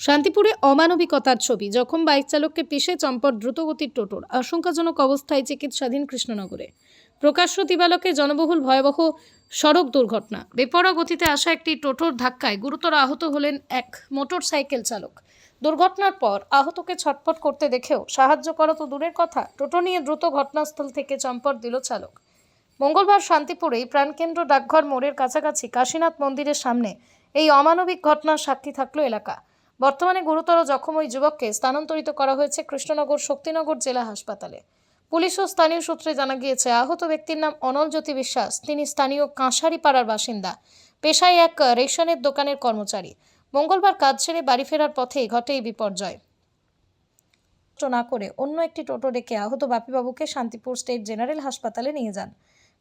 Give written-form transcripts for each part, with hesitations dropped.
শান্তিপুরে অমানবিকতার ছবি, জখম বাইক চালককে পিষে চম্পট দ্রুতগতির টোটোর, আশঙ্কাজনক অবস্থায় চিকিৎসাধীন কৃষ্ণনগরে। প্রকাশ্য দিবালোকে জনবহুল ভয়াবহ সড়ক দুর্ঘটনা। বেপরোয়া গতিতে আসা একটি টোটোর ধাক্কায় গুরুতর আহত হলেন এক মোটরসাইকেল চালক। দুর্ঘটনার পর আহতকে ছটফট করতে দেখেও সাহায্য করা তো দূরের কথা, টোটো নিয়ে দ্রুত ঘটনাস্থল থেকে চম্পট দিল চালক। মঙ্গলবার শান্তিপুরেই প্রাণকেন্দ্র ডাকঘর মোড়ের কাছাকাছি কাশীনাথ মন্দিরের সামনে এই অমানবিক ঘটনার সাক্ষী থাকলো এলাকা। বর্তমানে গুরুতর জখম ওই যুবককে স্থানান্তরিত করা হয়েছে কৃষ্ণনগর শক্তিনগর জেলা হাসপাতালে। পুলিশ ও স্থানীয় সূত্রে জানা গিয়েছে, আহত ব্যক্তির নাম অনলজ্যোতি বিশ্বাস। তিনি স্থানীয় কাঁসারিপাড়ার বাসিন্দা, পেশায় এক রেশনের দোকানের কর্মচারী। মঙ্গলবার কাজ ছেড়ে বাড়ি ফেরার পথেই ঘটে এই বিপর্যয়। না করে অন্য একটি টোটো ডেকে আহত বাপিবাবুকে শান্তিপুর স্টেট জেনারেল হাসপাতালে নিয়ে যান।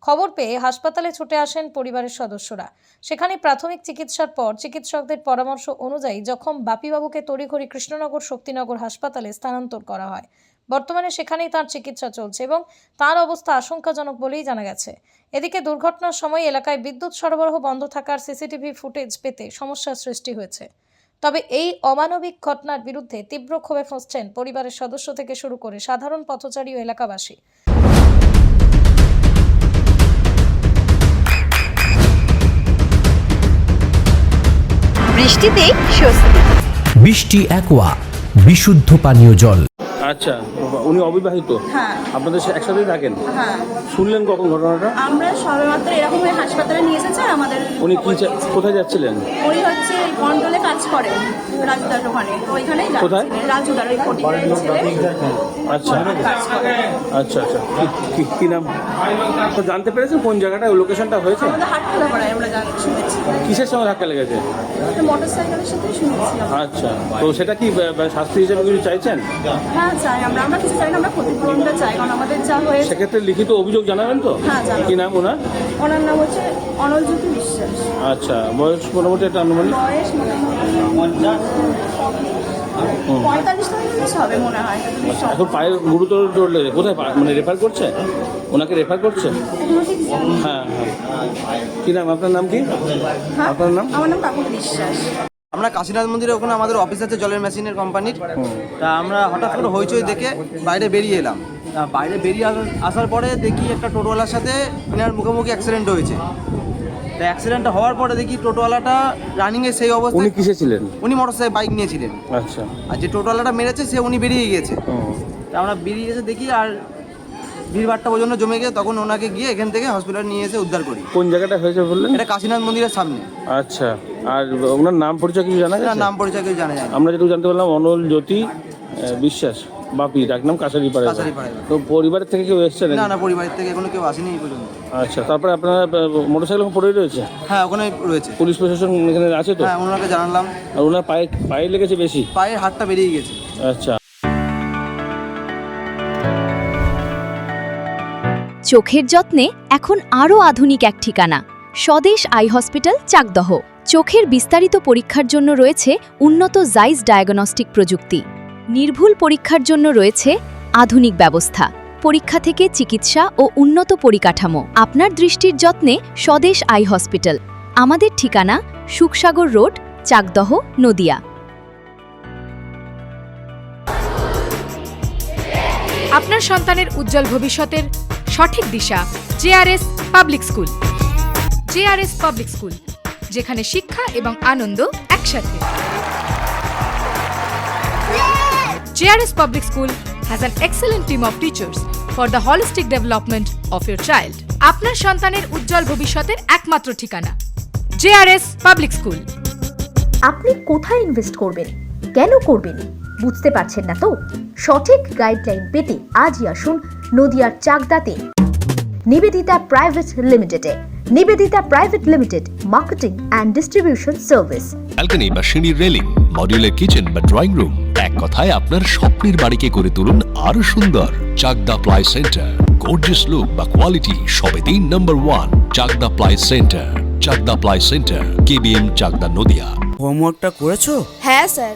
খবর পেয়ে হাসপাতালে ছুটে আসেন পরিবারের সদস্যরা। সেখানে প্রাথমিক চিকিৎসার পর চিকিৎসকদের পরামর্শ অনুযায়ী জখম বাপিবাবুকে তড়িঘড়ি কৃষ্ণনগর শক্তিনগর হাসপাতালে স্থানান্তর করা হয়। বর্তমানে সেখানেই তার চিকিৎসা চলছে এবং তার অবস্থা আশঙ্কাজনক বলেই জানা গেছে। এদিকে দুর্ঘটনার সময় এলাকায় বিদ্যুৎ সরবরাহ বন্ধ থাকার সিসিটিভি ফুটেজ পেতে সমস্যার সৃষ্টি হয়েছে। তবে এই অমানবিক ঘটনার বিরুদ্ধে তীব্র ক্ষোভে ফুঁসছেন পরিবারের সদস্য থেকে শুরু করে সাধারণ পথচারী ও এলাকাবাসী। বৃষ্টিতে স্বস্তি। বৃষ্টি অ্যাকোয়া বিশুদ্ধ পানীয় জল। আচ্ছা, উনি অবিবাহিত? হ্যাঁ। আপনাদের একসাথেই থাকেন? হ্যাঁ। শুনলেন কখন ঘটনাটা? আমরা সবেমাত্র এরকম হয়ে হাসপাতালে নিয়ে এসেছে আমাদের। উনি কি কোথায় যাচ্ছিলেন? উনি হচ্ছে কন্ট্রোলে কাজ করেন রাজুদার ওখানে, তো ওইখানেই কোথায়? রাজুদার ওই কোটির ছেলে। আচ্ছা আচ্ছা আচ্ছা, কি নাম তো জানতে পেরেছেন? কোন জায়গাটা লোকেশনটা হয়েছে? আমাদের হাটখোলা পাড়ায় আমরা শুনেছি। কিসের সঙ্গে ধাক্কা লেগেছে? মোটরসাইকেলের সাথে শুনেছি। আচ্ছা, তো সেটা কি শাস্তি হিসেবে কিছু চাইছেন? হ্যাঁ চাই, আমরা কিছু চাই না, আমরা ক্ষতিপূরণটা চাই, কারণ আমাদের যা হয়েছে। সেক্ষেত্রে লিখিত অভিযোগ জানাবেন তো? হ্যাঁ জানাবো। কি নাম ওনার? ওনার নাম হচ্ছে অনলজ্যোতি বিশ্বাস। আচ্ছা, বয়স মোটামুটি একটা আনুমানিক? বয়স মোটামুটি 45 হবে মনে হয়। এখন পায়ে গুরুতর চোট লেগেছে, কোথায় মানে রেফার করছে? ওনাকে রেফার করছে? হ্যাঁ হ্যাঁ। কি নাম আপনার? নাম কি আপনার নাম? আমার নাম কাকুলি বিশ্বাস। আমরা কাশীনাথ মন্দিরে ওখানে আমাদের অফিস আছে জলের মেশিনের কোম্পানির। তা আমরা হঠাৎ করে হইচই দেখে বাইরে বেরিয়ে এলাম। বাইরে বেরিয়ে আসার পরে দেখি একটা টোটোওয়ালার সাথে এনার মুখোমুখি অ্যাক্সিডেন্ট হয়েছে। তা অ্যাক্সিডেন্টটা হওয়ার পরে দেখি টোটোওয়ালাটা রানিংয়ে সেই অবস্থায়। উনি কিসে ছিলেন? উনি মোটরসাইকেল বাইক নিয়েছিলেন। আচ্ছা। আর যে টোটোওয়ালাটা মেরেছে সে উনি বেরিয়ে গিয়েছে। তা আমরা বেরিয়ে এসে দেখি আর ভিড়ভাড়টা পর্যন্ত জমে গিয়ে তখন ওনাকে গিয়ে এখান থেকে হসপিটালে নিয়ে এসে উদ্ধার করি। কোন জায়গাটা হয়েছে বললেন? এটা কাশীনাথ মন্দিরের সামনে। আচ্ছা, আর ওনার নাম পরিচয় কিছু জানা গেছে? নাম পরিচয় কিছু জানা যায় না। আমরা যেটুকু জানতে পারলাম অনলজ্যোতি বিশ্বাস, বাপি, ডাক নাম কাছারিপাড়া। তো পরিবারের থেকে কেউ এসছে? না, পরিবারের থেকে এখনো কেউ আসেনি এই পর্যন্ত। আচ্ছা, তারপরে আপনার মোটরসাইকেল পড়ে রয়েছে? হ্যাঁ, ওখানে রয়েছে। পুলিশ প্রশাসন এখানে আছে তো? হ্যাঁ, ওনাকে জানালাম। আর ওনার পায়ে লেগেছে বেশি? পায়ের হাতটা বেরিয়ে গেছে। আচ্ছা। চোখের যত্নে এখন আরও আধুনিক এক ঠিকানা, স্বদেশ আই হসপিটাল, চাকদহ। চোখের বিস্তারিত পরীক্ষার জন্য রয়েছে উন্নত জাইস ডায়াগনস্টিক প্রযুক্তি। নির্ভুল পরীক্ষার জন্য রয়েছে আধুনিক ব্যবস্থা, পরীক্ষা থেকে চিকিৎসা ও উন্নত পরিকাঠামো। আপনার দৃষ্টির যত্নে স্বদেশ আই হসপিটাল। আমাদের ঠিকানা সুখসাগর রোড, চাকদহ, নদিয়া। আপনার সন্তানের উজ্জ্বল ভবিষ্যতের সঠিক দিশা JRS public school. JRS public school, যেখানে শিক্ষা এবং আনন্দ একসাথে। JRS public school has an excellent team of teachers for the holistic development of your child. আপনার সন্তানের উজ্জ্বল ভবিষ্যতের একমাত্র ঠিকানা জেআরএস পাবলিক স্কুল। আপনি কোথায় ইনভেস্ট করবেন, কেন করবেন, বুঝতে পারছেন না তো? সঠিক গাইডলাইন পেতে আজই আসুন নদিয়ার চাকদাতে নিবেদিতা প্রাইভেট লিমিটেডে। Nivedita private limited, marketing and distribution service. Balcony বা সিঁড়ির রেলিং, মডিউলার কিচেন বা ড্রয়িং রুম, এক কথায় আপনার স্বপ্নের বাড়িকে করে তুলুন আরো সুন্দর। Chakdah ply centre, gorgeous look বা কোয়ালিটি সবেতেই number 1। Chakdah ply centre, Chakdah ply centre, KBM, Chakdah, Nadia. হোমওয়ার্কটা করেছো? হ্যাঁ স্যার।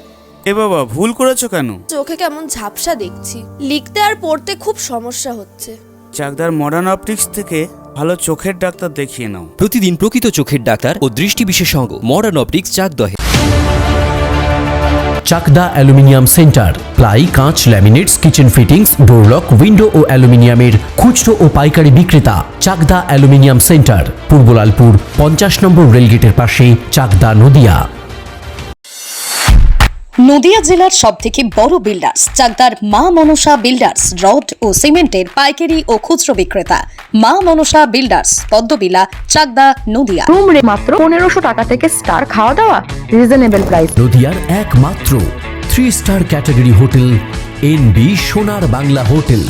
এ বাবা, ভুল করেছো কেন? চোখে কেমন ঝাপসা দেখছি, লিখতে আর পড়তে খুব সমস্যা হচ্ছে। চাকদার মডার্ন অপটিক্স থেকে ভালো চোখের ডাক্তার দেখিয়ে নাও। প্রতিদিন প্রকৃত চোখের ডাক্তার ও দৃষ্টি বিশেষজ্ঞ মডার্ন অপটিক্স, চাকদহে। চাকদা অ্যালুমিনিয়াম সেন্টার, প্লাই, কাঁচ, laminates, kitchen fittings, door lock, window ও অ্যালুমিনিয়ামের খুচরো ও পাইকারি বিক্রেতা। চাকদা অ্যালুমিনিয়াম সেন্টার, পূর্বলালপুর 50 নম্বর রেলগেটের পাশে, চাকদা, নদিয়া। নদিয়া জেলার সবথেকে বড় বিল্ডার্স চাকদার মা মনসা বিল্ডার্স, রড ও সিমেন্টের পাইকারি ও খুচরো বিক্রেতা। মা মনসা বিল্ডার্স, পদ্মবিলা, চাকদা, নদিয়া। রুম রে মাত্র 1500 টাকা থেকে স্টার, খাওয়া দাওয়া রিজনেবল প্রাইস। নদিয়ার একমাত্র 3 স্টার ক্যাটাগরি হোটেল এনবি সোনার বাংলা হোটেল,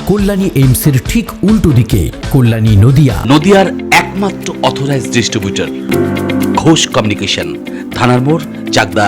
কল্যাণী এইমসের ঠিক উল্টো দিকে, কল্যাণী, নদিয়া। নদিয়ার একমাত্র অথরাইজড ডিস্ট্রিবিউটর ঘোষ কমিউনিকেশন, থানার মোড়, চাকদা,